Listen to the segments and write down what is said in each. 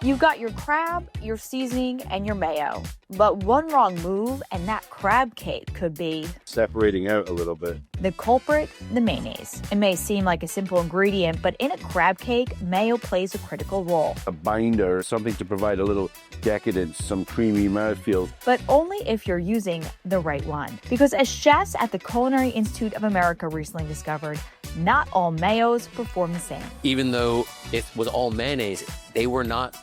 You've got your crab, your seasoning, and your mayo. But one wrong move and that crab cake could be separating out a little bit. The culprit, the mayonnaise. It may seem like a simple ingredient, but in a crab cake, mayo plays a critical role. A binder, something to provide a little decadence, some creamy mouthfeel. But only if you're using the right one. Because as chefs at the Culinary Institute of America recently discovered, not all mayos perform the same. Even though it was all mayonnaise, they were not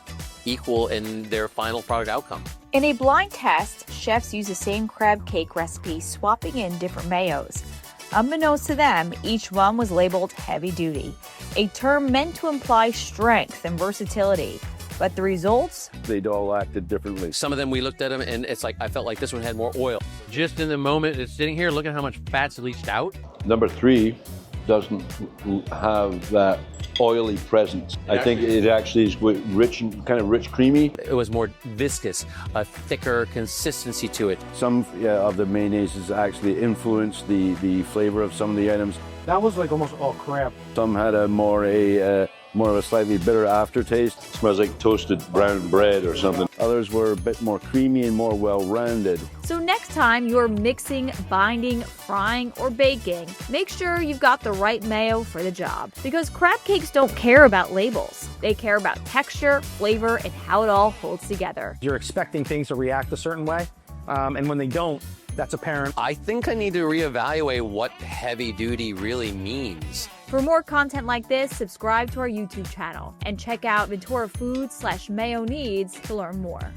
equal in their final product outcome. In a blind test, chefs use the same crab cake recipe, swapping in different mayos. Unbeknownst to them, each one was labeled heavy duty, a term meant to imply strength and versatility. But the results? They'd all acted differently. Some of them, we looked at them and it's like, I felt like this one had more oil. Just in the moment it's sitting here, look at how much fat's leached out. Number 3 doesn't have that oily presence. I think it actually is rich and kind of rich, creamy. It was more viscous, a thicker consistency to it. Some of the mayonnaises actually influenced the flavor of some of the items. That was like almost all crab. Some had a more of a slightly bitter aftertaste. Smells like toasted brown bread or something. Others were a bit more creamy and more well-rounded. So next time you're mixing, binding, frying, or baking, make sure you've got the right mayo for the job. Because crab cakes don't care about labels. They care about texture, flavor, and how it all holds together. You're expecting things to react a certain way, and when they don't, that's apparent. I think I need to reevaluate what heavy duty really means. For more content like this, subscribe to our YouTube channel and check out Ventura Foods/Mayo Needs to learn more.